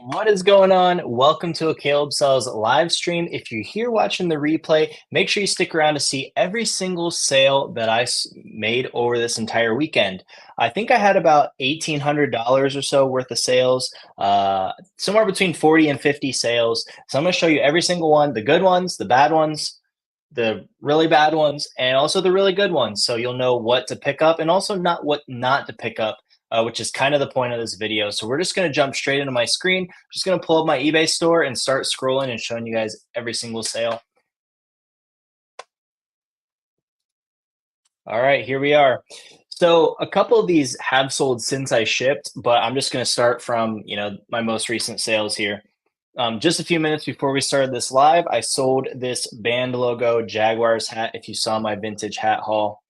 What is going on? Welcome to a Caleb Sells live stream. If you're here watching the replay, make sure you stick around to see every single sale that I made over this entire weekend. I think I had about $1,800 or so worth of sales, somewhere between 40 and 50 sales. So I'm going to show you every single one, the good ones, the bad ones, the really bad ones, and also the really good ones. So you'll know what to pick up and also not what not to pick up, which is kind of the point of this video. So we're just going to jump straight into my screen. I'm just going to pull up my eBay store and start scrolling and showing you guys every single sale. All right, here we are. So a couple of these have sold since I shipped, but I'm just going to start from, my most recent sales here. Just a few minutes before we started this live, I sold this band logo Jaguars hat. If you saw my vintage hat haul,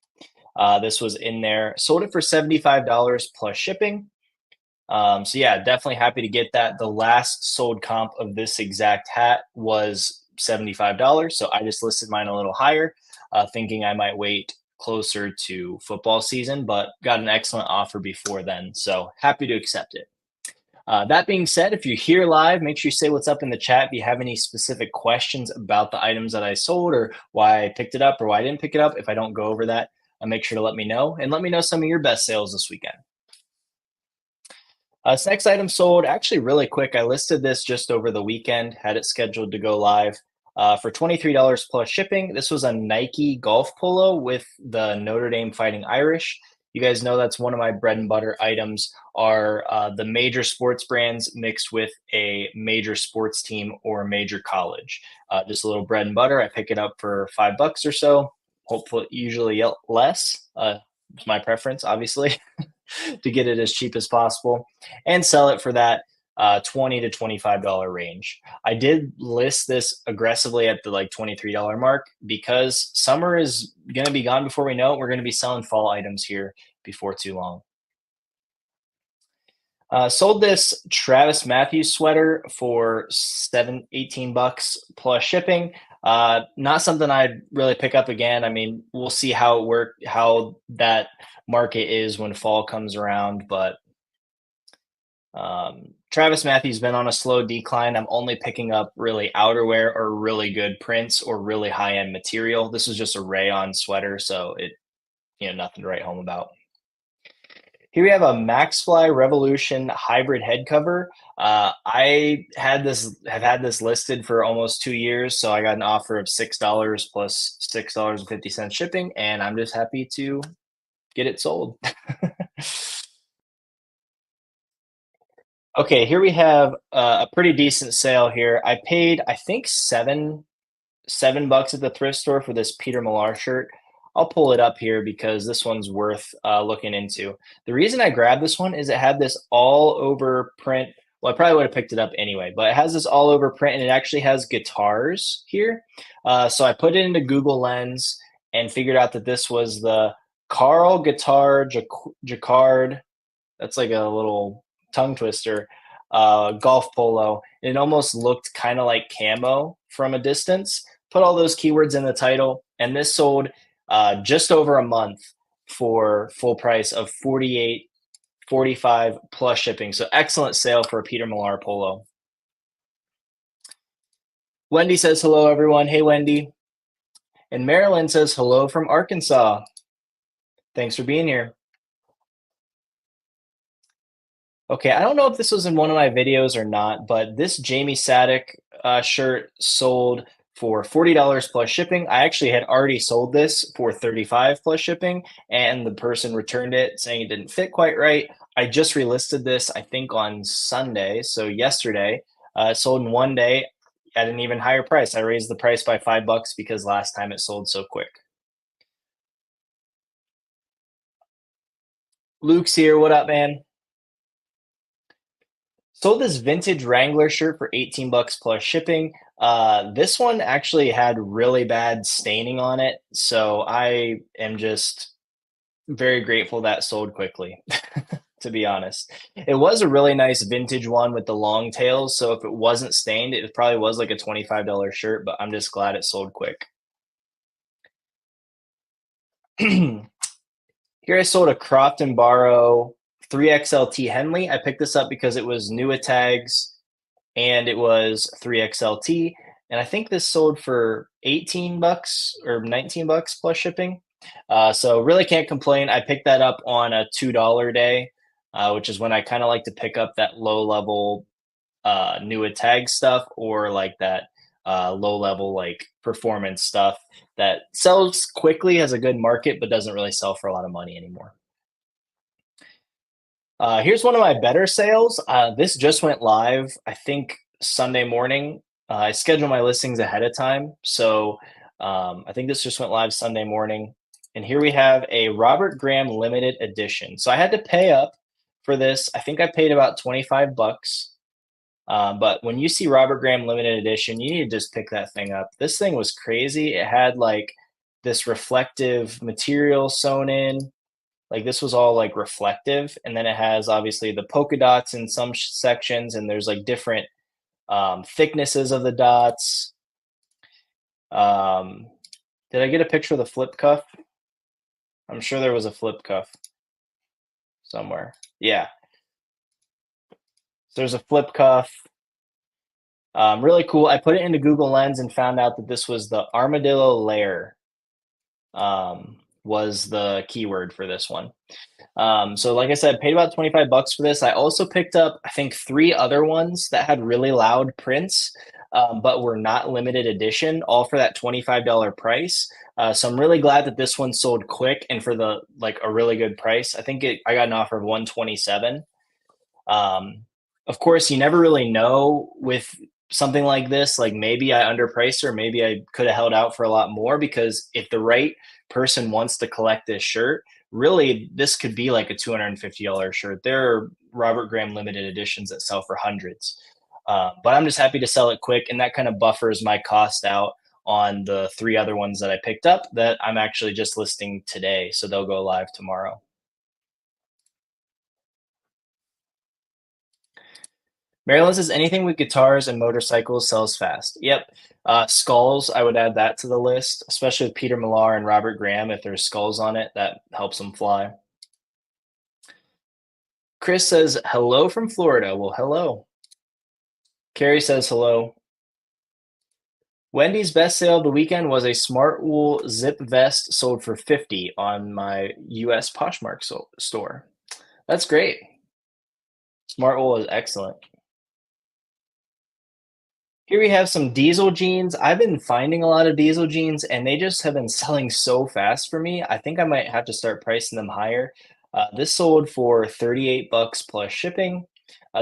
this was in there. Sold it for $75 plus shipping. So yeah, definitely happy to get that. The last sold comp of this exact hat was $75. So I just listed mine a little higher, thinking I might wait closer to football season, but got an excellent offer before then. So happy to accept it. That being said, if you're here live, make sure you say what's up in the chat. If you have any specific questions about the items that I sold or why I picked it up or why I didn't pick it up, if I don't go over that, make sure to let me know and let me know some of your best sales this weekend. This next item sold actually really quick. I listed this just over the weekend, had it scheduled to go live for $23 plus shipping. This was a Nike golf polo with the Notre Dame Fighting Irish. You guys know that's one of my bread and butter items are the major sports brands mixed with a major sports team or a major college. Just a little bread and butter. I pick it up for $5 or so. Hopefully, usually less. It's my preference, obviously, to get it as cheap as possible and sell it for that $20 to $25 range. I did list this aggressively at the like $23 mark because summer is going to be gone before we know it. We're going to be selling fall items here before too long. Sold this Travis Matthews sweater for $18 plus shipping. Not something I'd really pick up again. I mean, we'll see how that market is when fall comes around, but Travis Matthews been on a slow decline. I'm only picking up really outerwear or really good prints or really high end material. This was just a rayon sweater, so nothing to write home about. Here we have a Maxfly Revolution hybrid head cover. I have had this listed for almost 2 years, so I got an offer of $6 plus $6.50 shipping, and I'm just happy to get it sold. Okay, here we have a pretty decent sale here. I paid, I think, $7 at the thrift store for this Peter Millar shirt. I'll pull it up here because this one's worth looking into. The reason I grabbed this one is it had this all over print. Well, I probably would have picked it up anyway, but it has this all over print and it actually has guitars here. So I put it into Google Lens and figured out that this was the Carl Guitar Jacquard. That's like a little tongue twister. Golf polo. It almost looked kind of like camo from a distance. Put all those keywords in the title, and this sold just over a month for full price of $48.45 plus shipping. So excellent sale for a Peter Millar polo. Wendy says hello, everyone. Hey, Wendy. And Marilyn says hello from Arkansas. Thanks for being here. Okay, I don't know if this was in one of my videos or not, but this Jamie Sadek shirt sold for $40 plus shipping. I actually had already sold this for $35 plus shipping, and the person returned it saying it didn't fit quite right. I just relisted this, I think, on Sunday, so yesterday. Sold in one day at an even higher price. I raised the price by $5 because last time it sold so quick. Luke's here. What up, man? Sold this vintage Wrangler shirt for $18 plus shipping. This one actually had really bad staining on it, so I am just very grateful that sold quickly, to be honest. It was a really nice vintage one with the long tails, so if it wasn't stained, it probably was like a $25 shirt, but I'm just glad it sold quick. Here I sold a Croft and Barrow 3XLT Henley. I picked this up because it was new at tags. and it was 3XLT. And I think this sold for 18 bucks or 19 bucks plus shipping. So really can't complain. I picked that up on a $2 day, which is when I kind of like to pick up that low level new tag stuff or like that low level like performance stuff that sells quickly, has a good market, but doesn't really sell for a lot of money anymore. Here's one of my better sales. This just went live, I think Sunday morning. I schedule my listings ahead of time. So I think this just went live Sunday morning. And here we have a Robert Graham limited edition. So I had to pay up for this. I think I paid about 25 bucks. But when you see Robert Graham limited edition, you need to just pick that thing up. This thing was crazy. It had like this reflective material sewn in. Like this was all like reflective, and then it has obviously the polka dots in some sections, and there's like different thicknesses of the dots. Um, did I get a picture of the flip cuff? I'm sure there was a flip cuff somewhere. Yeah, so there's a flip cuff. Really cool. I put it into Google Lens and found out that this was the armadillo layer. Was the keyword for this one. So like I said, paid about 25 bucks for this. I also picked up, I think, 3 other ones that had really loud prints, but were not limited edition, all for that $25 price. So I'm really glad that this one sold quick and for the like a really good price. I think I got an offer of 127. Of course, you never really know with something like this. Like maybe I underpriced or maybe I could have held out for a lot more because if the right person wants to collect this shirt, really this could be like a $250 shirt. There are Robert Graham limited editions that sell for hundreds. But I'm just happy to sell it quick, and that kind of buffers my cost out on the 3 other ones that I picked up that I'm actually just listing today. So they'll go live tomorrow. Maryland says anything with guitars and motorcycles sells fast. Yep. Skulls, I would add that to the list, especially with Peter Millar and Robert Graham. If there's skulls on it, that helps them fly. Chris says hello from Florida. Well, hello. Carrie says hello. Wendy's best sale of the weekend was a Smartwool zip vest sold for 50 on my US Poshmark store. That's great. Smartwool is excellent. Here we have some Diesel jeans. I've been finding a lot of Diesel jeans and they just have been selling so fast for me. I think I might have to start pricing them higher. This sold for 38 bucks plus shipping.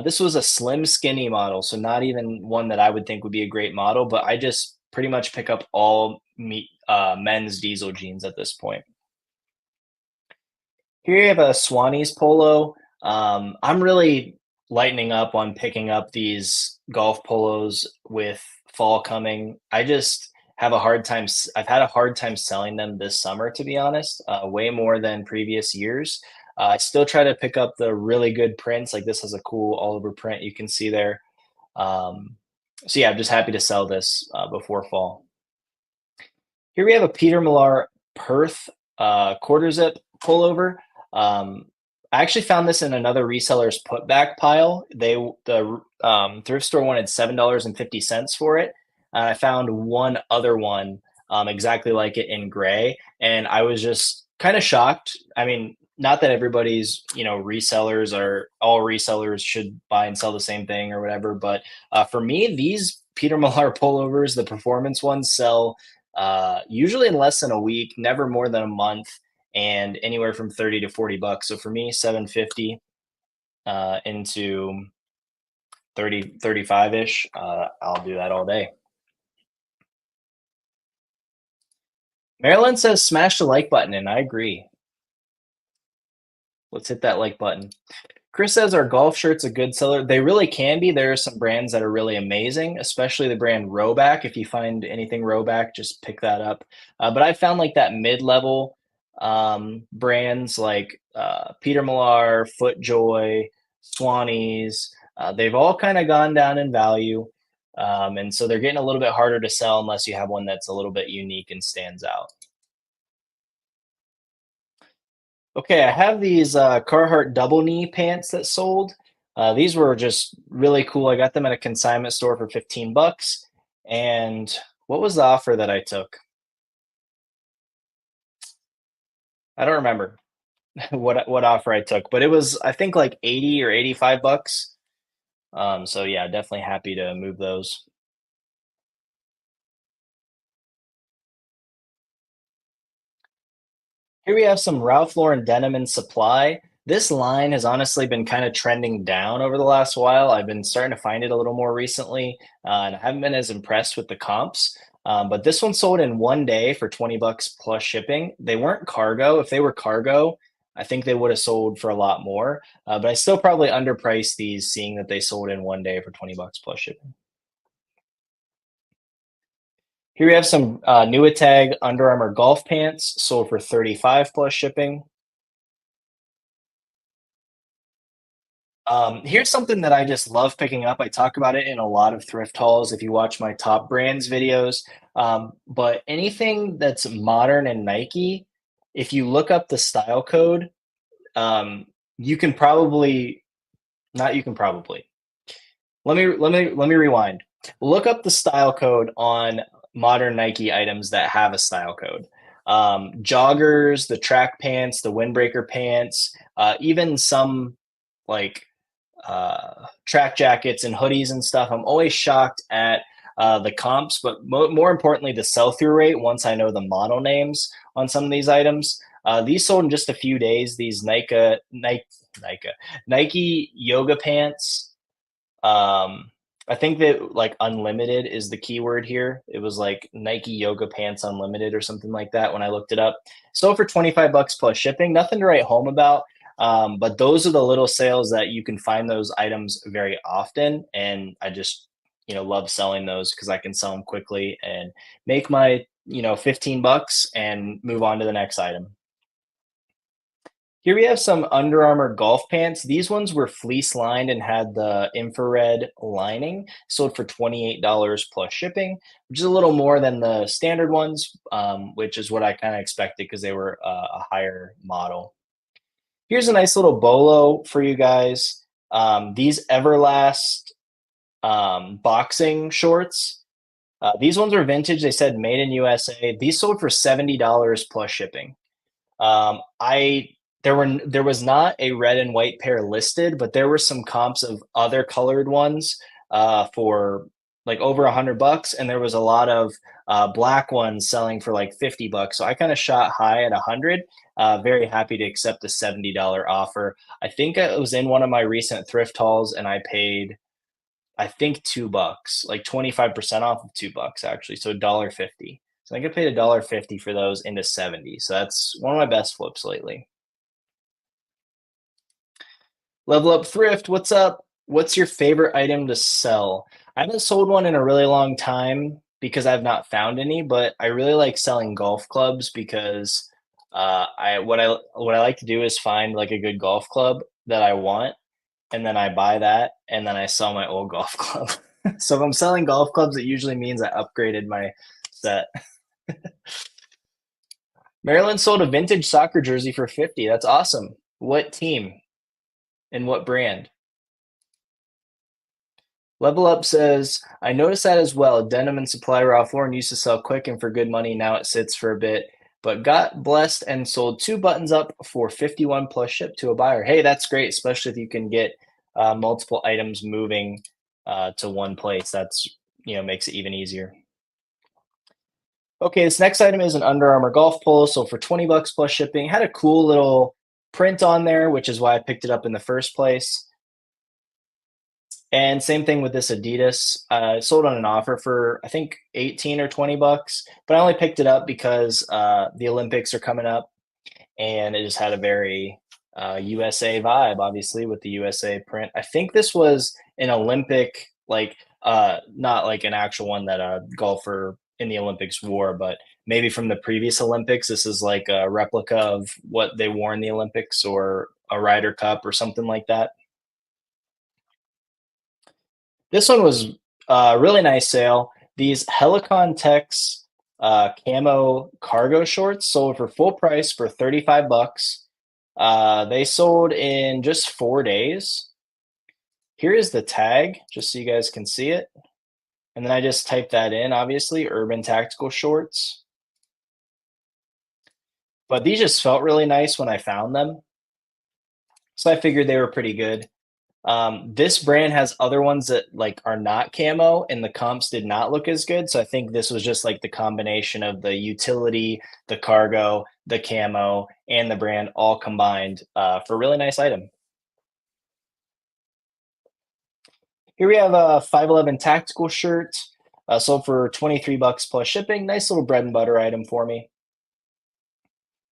This was a slim skinny model, so not even one that I would think would be a great model, but I just pretty much pick up all men's Diesel jeans at this point. Here you have a Swannies polo. I'm really lightening up on picking up these golf polos with fall coming. I just have a hard time. I've had a hard time selling them this summer, to be honest, way more than previous years. I still try to pick up the really good prints. Like this has a cool all over print you can see there. So yeah, I'm just happy to sell this before fall. Here we have a Peter Millar Perth quarter zip pullover. I actually found this in another reseller's putback pile. The thrift store wanted $7.50 for it. And I found one other one exactly like it in gray, and I was just kind of shocked. I mean, not that everybody's resellers are all resellers should buy and sell the same thing or whatever, but for me, these Peter Millar pullovers, the performance ones, sell usually in less than a week, never more than a month, and anywhere from 30 to 40 bucks. So for me, 750 into 30, 35-ish, I'll do that all day. Marilyn says smash the like button, and I agree. Let's hit that like button. Chris says our golf shirt's a good seller. They really can be. There are some brands that are really amazing, especially the brand Rhoback. If you find anything Rhoback, just pick that up. But I found like that mid-level brands like Peter Millar, FootJoy, Swannies. They've all kind of gone down in value. And so they're getting a little bit harder to sell unless you have one that's a little bit unique and stands out. Okay, I have these Carhartt double knee pants that sold. These were just really cool. I got them at a consignment store for 15 bucks. And what was the offer that I took? I don't remember what offer I took, but it was I think like 80 or 85 bucks. So yeah, definitely happy to move those. Here we have some Ralph Lauren denim in supply. This line has honestly been kind of trending down over the last while. I've been starting to find it a little more recently, and I haven't been as impressed with the comps. But this one sold in 1 day for 20 bucks plus shipping. They weren't cargo. If they were cargo, I think they would have sold for a lot more. But I still probably underpriced these, seeing that they sold in 1 day for 20 bucks plus shipping. Here we have some Nuitag Under Armour golf pants sold for 35 plus shipping. Here's something that I just love picking up. I talk about it in a lot of thrift hauls if you watch my top brands videos. But anything that's modern and Nike, if you look up the style code, um, you can probably not you can probably. Let me rewind. Look up the style code on modern Nike items that have a style code. Joggers, the track pants, the windbreaker pants, even some like track jackets and hoodies and stuff. I'm always shocked at the comps, but more importantly, the sell through rate once I know the model names on some of these items. These sold in just a few days. These Nike yoga pants. I think that like unlimited is the keyword here. It was like Nike yoga pants unlimited or something like that when I looked it up. So for 25 bucks plus shipping, nothing to write home about. But those are the little sales that you can find those items very often. And I just, love selling those because I can sell them quickly and make my, 15 bucks and move on to the next item. Here we have some Under Armour golf pants. These ones were fleece lined and had the infrared lining, sold for $28 plus shipping, which is a little more than the standard ones, which is what I kind of expected because they were a higher model. Here's a nice little bolo for you guys. These Everlast boxing shorts. These ones are vintage. They said made in USA. These sold for $70 plus shipping. I there was not a red and white pair listed, but there were some comps of other colored ones for like over 100 bucks, and there was a lot of black ones selling for like 50 bucks. So I kind of shot high at 100. Very happy to accept the $70 offer. I think it was in one of my recent thrift hauls, and I paid I think 2 bucks, like 25% off of 2 bucks actually. So $1.50. So I think I paid $1.50 for those into 70. So that's one of my best flips lately. Level Up Thrift, what's up? What's your favorite item to sell? I haven't sold one in a really long time because I've not found any, but I really like selling golf clubs because I like to do is find like a good golf club that I want, and then I buy that, and then I sell my old golf club. So if I'm selling golf clubs, it usually means I upgraded my set. Maryland sold a vintage soccer jersey for 50. That's awesome. What team and what brand? Level Up says, I noticed that as well. Denim and Supply Ralph Lauren used to sell quick and for good money. Now it sits for a bit, but got blessed and sold two buttons up for 51 plus ship to a buyer. Hey, that's great, especially if you can get multiple items moving to one place. That's, makes it even easier. Okay, this next item is an Under Armour golf polo. So for 20 bucks plus shipping, had a cool little print on there, which is why I picked it up in the first place. And same thing with this Adidas. Sold on an offer for I think 18 or 20 bucks, but I only picked it up because the Olympics are coming up, and it just had a very USA vibe, obviously with the USA print. I think this was an Olympic, like not like an actual one that a golfer in the Olympics wore, but maybe from the previous Olympics. This is like a replica of what they wore in the Olympics or a Ryder Cup or something like that. This one was a really nice sale. These Helicon Tex camo cargo shorts sold for full price for 35 bucks. They sold in just 4 days. Here is the tag, just so you guys can see it. And then I just typed that in, obviously, Urban Tactical Shorts. But these just felt really nice when I found them. So I figured they were pretty good. This brand has other ones that like are not camo, and the comps did not look as good. So I think this was just like the combination of the utility, the cargo, the camo, and the brand all combined for a really nice item. Here we have a 511 tactical shirt, sold for 23 bucks plus shipping. Nice little bread and butter item for me.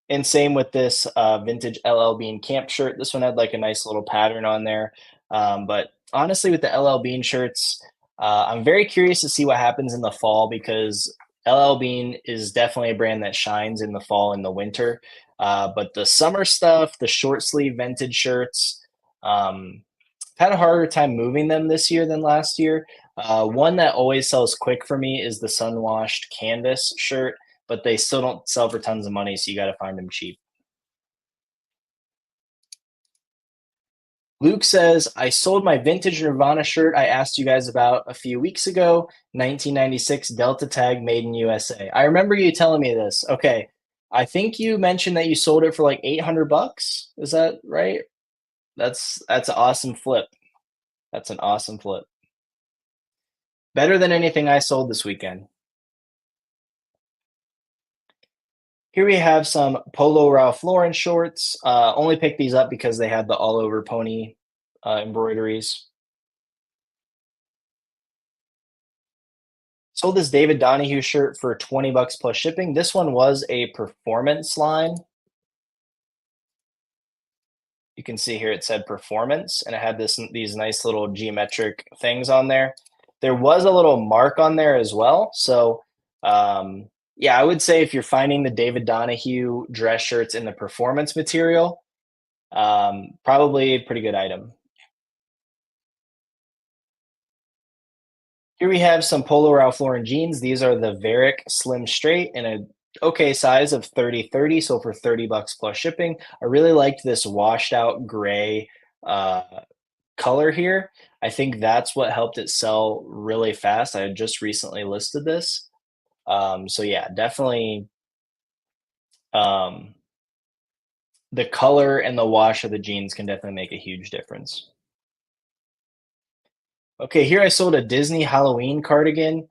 And same with this vintage LL Bean camp shirt. This one had like a nice little pattern on there. But honestly, with the LL Bean shirts, I'm very curious to see what happens in the fall because LL Bean is definitely a brand that shines in the fall and the winter. But the summer stuff, the short sleeve vintage shirts, had a harder time moving them this year than last year. One that always sells quick for me is the sun washed canvas shirt, but they still don't sell for tons of money, so you got to find them cheap. Luke says, I sold my vintage Nirvana shirt I asked you guys about a few weeks ago, 1996 Delta tag made in USA. I remember you telling me this. Okay. I think you mentioned that you sold it for like 800 bucks. Is that right? That's an awesome flip. That's an awesome flip. Better than anything I sold this weekend. Here we have some Polo Ralph Lauren shorts. Only picked these up because they had the all over pony embroideries. Sold this David Donahue shirt for 20 bucks plus shipping. This one was a performance line. You can see here it said performance and it had these nice little geometric things on there. There was a little mark on there as well. So yeah, I would say if you're finding the David Donahue dress shirts in the performance material, probably a pretty good item. Here we have some Polo Ralph Lauren jeans. These are the Varick Slim Straight in a okay size of 30/30, so for 30 bucks plus shipping. I really liked this washed out gray uh, color here. I think that's what helped it sell really fast. I had just recently listed this. So yeah, definitely um, the color and the wash of the jeans can definitely make a huge difference. Okay, here I sold a Disney Halloween cardigan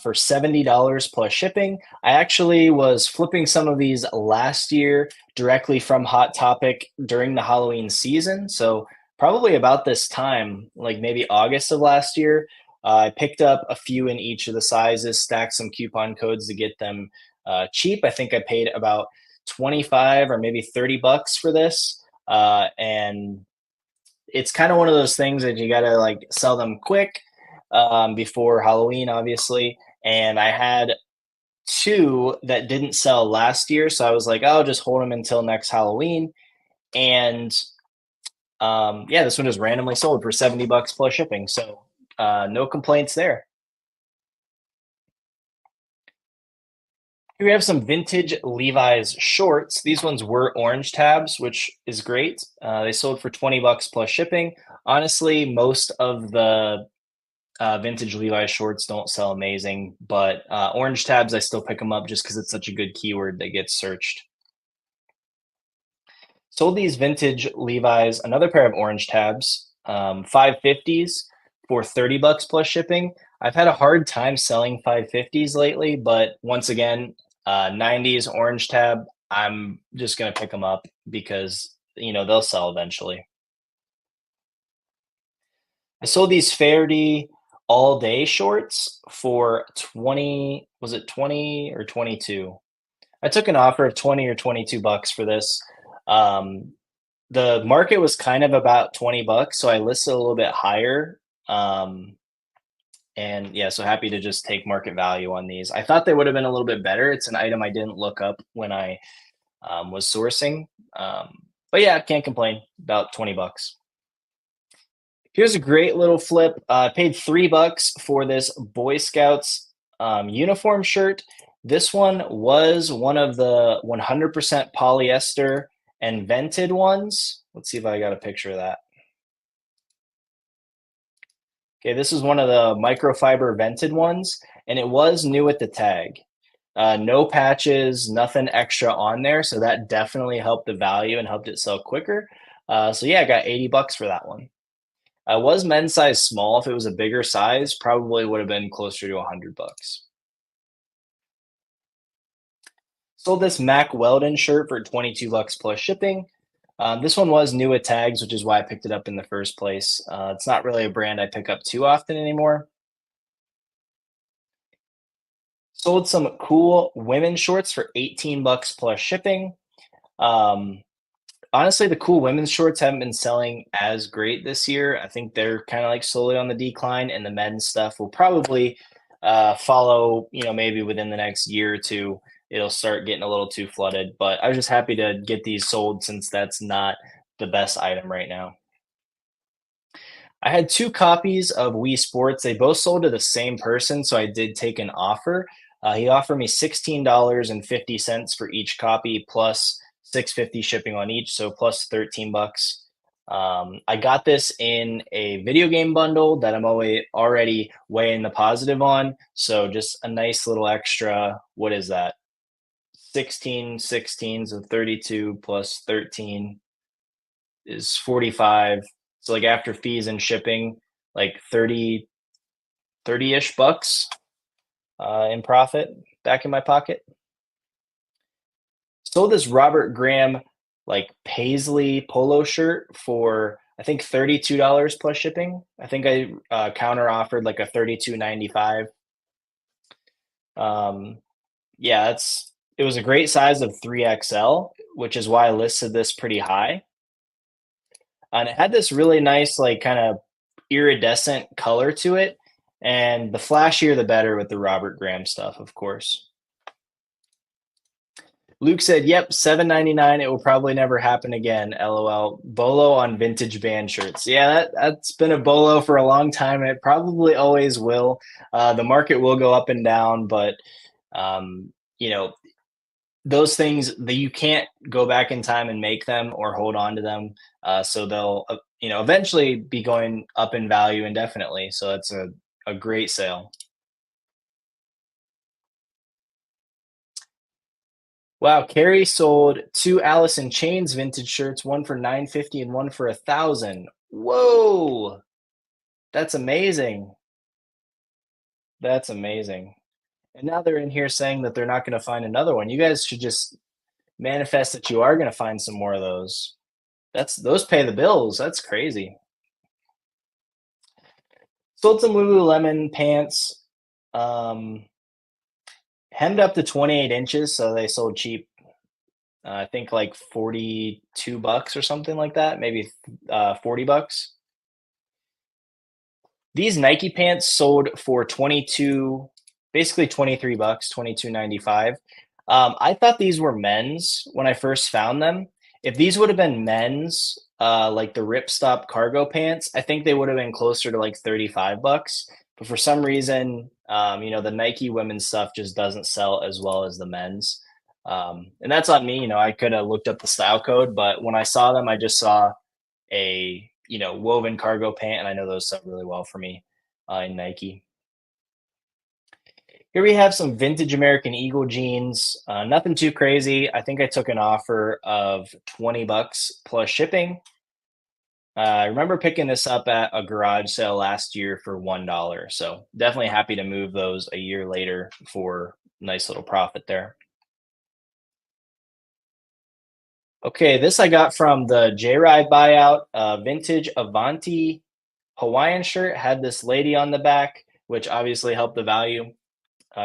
for $70 plus shipping. I actually was flipping some of these last year directly from Hot Topic during the Halloween season. So, probably about this time, like maybe August of last year, I picked up a few in each of the sizes, stacked some coupon codes to get them cheap. I think I paid about 25 or maybe 30 bucks for this. And it's kind of one of those things that you gotta like sell them quick before Halloween, obviously. And I had two that didn't sell last year, so I was like, "Oh, just hold them until next Halloween." And yeah, this one just randomly sold for 70 bucks plus shipping. So no complaints there. Here we have some vintage Levi's shorts. These ones were orange tabs, which is great. They sold for 20 bucks plus shipping. Honestly, most of the vintage Levi's shorts don't sell amazing, but orange tabs, I still pick them up just because it's such a good keyword that gets searched. Sold these vintage Levi's, another pair of orange tabs, 550s for 30 bucks plus shipping. I've had a hard time selling 550s lately, but once again, 90s orange tab, I'm just going to pick them up because, they'll sell eventually. I sold these Fairdy all day shorts for 20, was it 20 or 22? I took an offer of 20 or 22 bucks for this. Um, the market was kind of about 20 bucks, so I listed a little bit higher. Um, and yeah, so happy to just take market value on these. I thought they would have been a little bit better. It's an item I didn't look up when I was sourcing. But yeah, can't complain. About 20 bucks. Here's a great little flip. I paid 3 bucks for this Boy Scouts uniform shirt. This one was one of the 100% polyester and vented ones. Let's see if I got a picture of that. Okay, this is one of the microfiber vented ones, and it was new at the tag. No patches, nothing extra on there, so that definitely helped the value and helped it sell quicker. So yeah, I got 80 bucks for that one. Was men's size small. If it was a bigger size, probably would have been closer to 100 bucks. Sold this Mac Weldon shirt for 22 bucks plus shipping. This one was new at tags, which is why I picked it up in the first place. It's not really a brand I pick up too often anymore. Sold some cool women's shorts for 18 bucks plus shipping. Um, Honestly, the cool women's shorts haven't been selling as great this year. I think they're kind of like slowly on the decline, and the men's stuff will probably follow, maybe within the next year or two, it'll start getting a little too flooded. But I was just happy to get these sold since that's not the best item right now. I had two copies of Wii Sports. They both sold to the same person, so I did take an offer. He offered me $16.50 for each copy, plus 650 shipping on each, so plus 13 bucks. I got this in a video game bundle that I'm already weighing the positive on, so just a nice little extra. What is that? 16 16s of 32 plus 13 is 45. So like after fees and shipping, like 30-ish bucks in profit back in my pocket. Sold this Robert Graham like paisley polo shirt for I think $32 plus shipping. I think I counter offered like a 32.95. Um, yeah, it was a great size of 3XL, which is why I listed this pretty high. And it had this really nice, like kind of iridescent color to it. And the flashier, the better with the Robert Graham stuff, of course. Luke said, "Yep, 7.99. It will probably never happen again. LOL." Bolo on vintage band shirts. Yeah, that's been a bolo for a long time, and it probably always will. The market will go up and down, but um, you know, those things that you can't go back in time and make them or hold on to them. So they'll, eventually be going up in value indefinitely. So that's a great sale. Wow, Carrie sold two Alice in Chains vintage shirts, one for 950 and one for 1,000. Whoa, that's amazing. That's amazing. And now they're in here saying that they're not going to find another one. You guys should just manifest that you are going to find some more of those. Those pay the bills. That's crazy. Sold some Lululemon pants, um, hemmed up to 28 inches, so they sold cheap. I think like 42 bucks or something like that, maybe 40 bucks. These Nike pants sold for 22, basically 23 bucks, 22.95. I thought these were men's when I first found them. If these would have been men's, like the Ripstop cargo pants, I think they would have been closer to like 35 bucks. But for some reason, the Nike women's stuff just doesn't sell as well as the men's. And that's on me. I could have looked up the style code, but when I saw them, I just saw a woven cargo pant, and I know those sell really well for me in Nike. Here we have some vintage American Eagle jeans. Nothing too crazy. I think I took an offer of 20 bucks plus shipping. I remember picking this up at a garage sale last year for $1. So definitely happy to move those a year later for nice little profit there. Okay, this I got from the J-Ride buyout. Vintage Avanti Hawaiian shirt had this lady on the back, which obviously helped the value.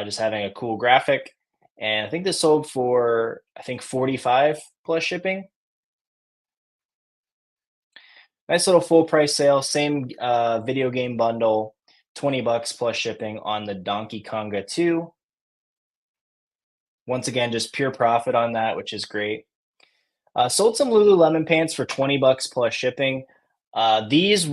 Just having a cool graphic. And I think this sold for, I think 45 plus shipping. Nice little full price sale. Same video game bundle, 20 bucks plus shipping on the Donkey Konga 2. Once again, just pure profit on that, which is great. Sold some Lululemon pants for 20 bucks plus shipping. These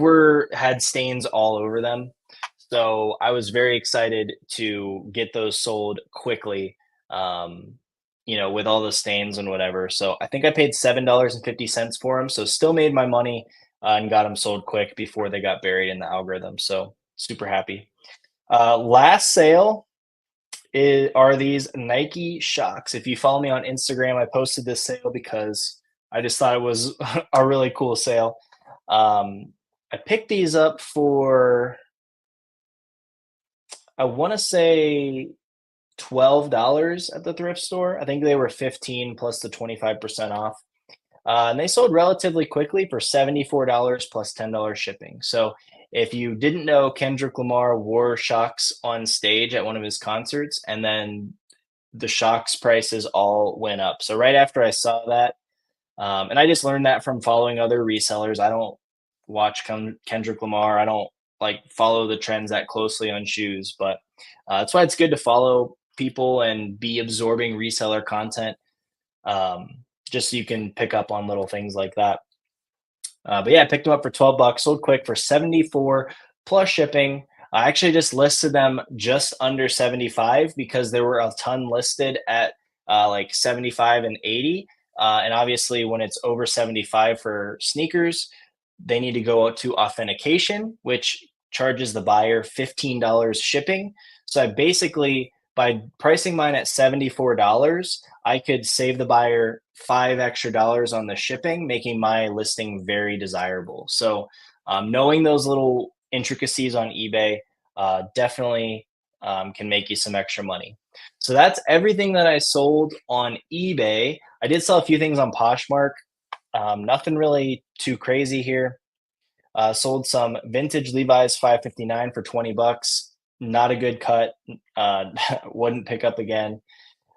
had stains all over them. So I was very excited to get those sold quickly, with all the stains and whatever. So I think I paid $7.50 for them. So still made my money and got them sold quick before they got buried in the algorithm. So Super happy. Last sale are these Nike Shocks. If you follow me on Instagram, I posted this sale because I just thought it was a really cool sale. I picked these up for, I want to say $12 at the thrift store. I think they were 15 plus the 25% off. And they sold relatively quickly for $74 plus $10 shipping. So if you didn't know, Kendrick Lamar wore Shocks on stage at one of his concerts, and then the Shocks prices all went up. So right after I saw that, and I just learned that from following other resellers. I don't watch Kendrick Lamar. I don't like follow the trends that closely on shoes, but that's why it's good to follow people and be absorbing reseller content, um, just so you can pick up on little things like that. But yeah, I picked them up for $12, sold quick for 74 plus shipping. I actually just listed them just under 75 because there were a ton listed at like 75 and 80. And obviously, when it's over 75 for sneakers, they need to go out to authentication, which charges the buyer $15 shipping. So I basically, by pricing mine at $74, I could save the buyer $5 extra on the shipping, making my listing very desirable. So, knowing those little intricacies on eBay definitely can make you some extra money. So that's everything that I sold on eBay. I did sell a few things on Poshmark. Nothing really too crazy here. Sold some vintage Levi's 559 for $20. Not a good cut. Uh, wouldn't pick up again.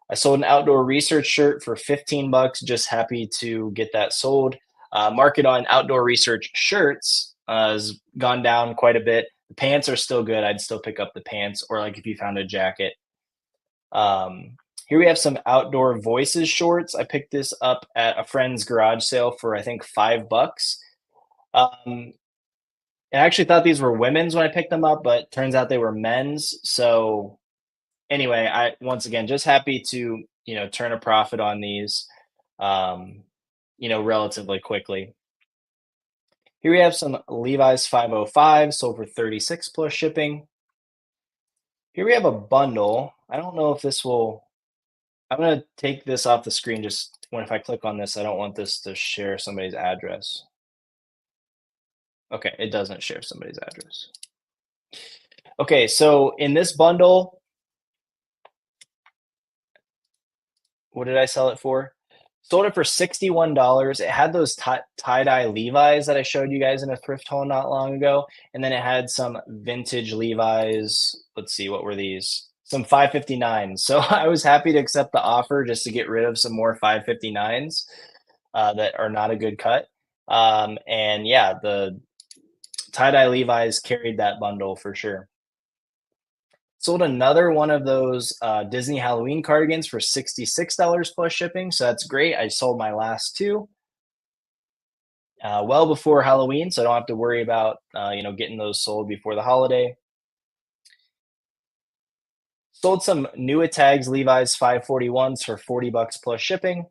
I sold an outdoor research shirt for $15. Just happy to get that sold. Market on outdoor research shirts has gone down quite a bit. The pants are still good. I'd still pick up the pants, or like if you found a jacket. Here we have some outdoor voices shorts. I picked this up at a friend's garage sale for I think $5. Um, I actually thought these were women's when I picked them up, but turns out they were men's. So anyway, I once again just happy to turn a profit on these, um, relatively quickly. Here we have some Levi's 505 sold for 36 plus shipping. Here we have a bundle. I don't know if this will. I'm gonna take this off the screen. Just when if I click on this, I don't want this to share somebody's address. Okay, it doesn't share somebody's address. Okay, so in this bundle, what did I sell it for? Sold it for $61. It had those tie-dye Levi's that I showed you guys in a thrift haul not long ago, and then it had some vintage Levi's. Let's see, what were these? Some 559s. So I was happy to accept the offer just to get rid of some more 559s that are not a good cut. And yeah, the tie-dye Levi's carried that bundle for sure. Sold another one of those Disney Halloween cardigans for $66 plus shipping. So that's great. I sold my last two well before Halloween, so I don't have to worry about getting those sold before the holiday. Sold some New Tags Levi's 541s for $40 plus shipping.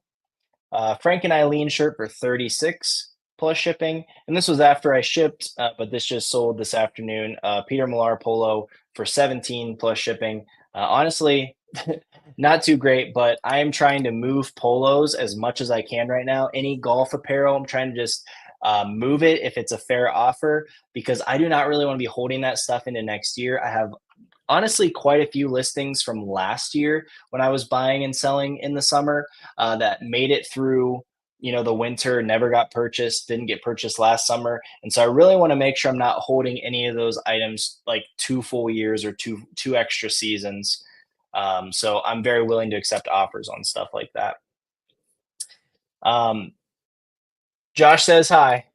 Frank and Eileen shirt for 36 plus shipping. And this was after I shipped, but this just sold this afternoon. Peter Millar polo for 17 plus shipping. Honestly, not too great, but I am trying to move polos as much as I can right now. Any golf apparel, I'm trying to just move it if it's a fair offer, because I do not really want to be holding that stuff into next year. I have honestly quite a few listings from last year when I was buying and selling in the summer that made it through the winter, never got purchased, didn't get purchased last summer. And so I really want to make sure I'm not holding any of those items like 2 full years or two extra seasons. So I'm very willing to accept offers on stuff like that. um, Josh says hi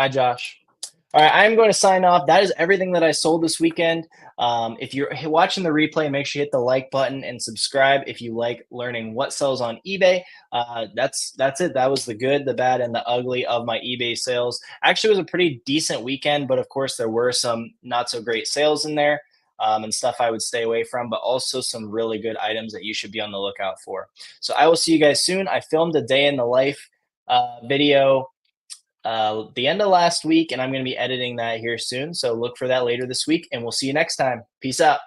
Josh. All right, I'm going to sign off. That is everything that I sold this weekend. If you're watching the replay, make sure you hit the like button and subscribe if you like learning what sells on eBay. That's it. That was the good, the bad, and the ugly of my eBay sales. Actually, it was a pretty decent weekend, but of course, there were some not so great sales in there, and stuff I would stay away from, but also some really good items that you should be on the lookout for. So I will see you guys soon. I filmed a day in the life video the end of last week, and I'm going to be editing that here soon. So look for that later this week, and we'll see you next time. Peace out.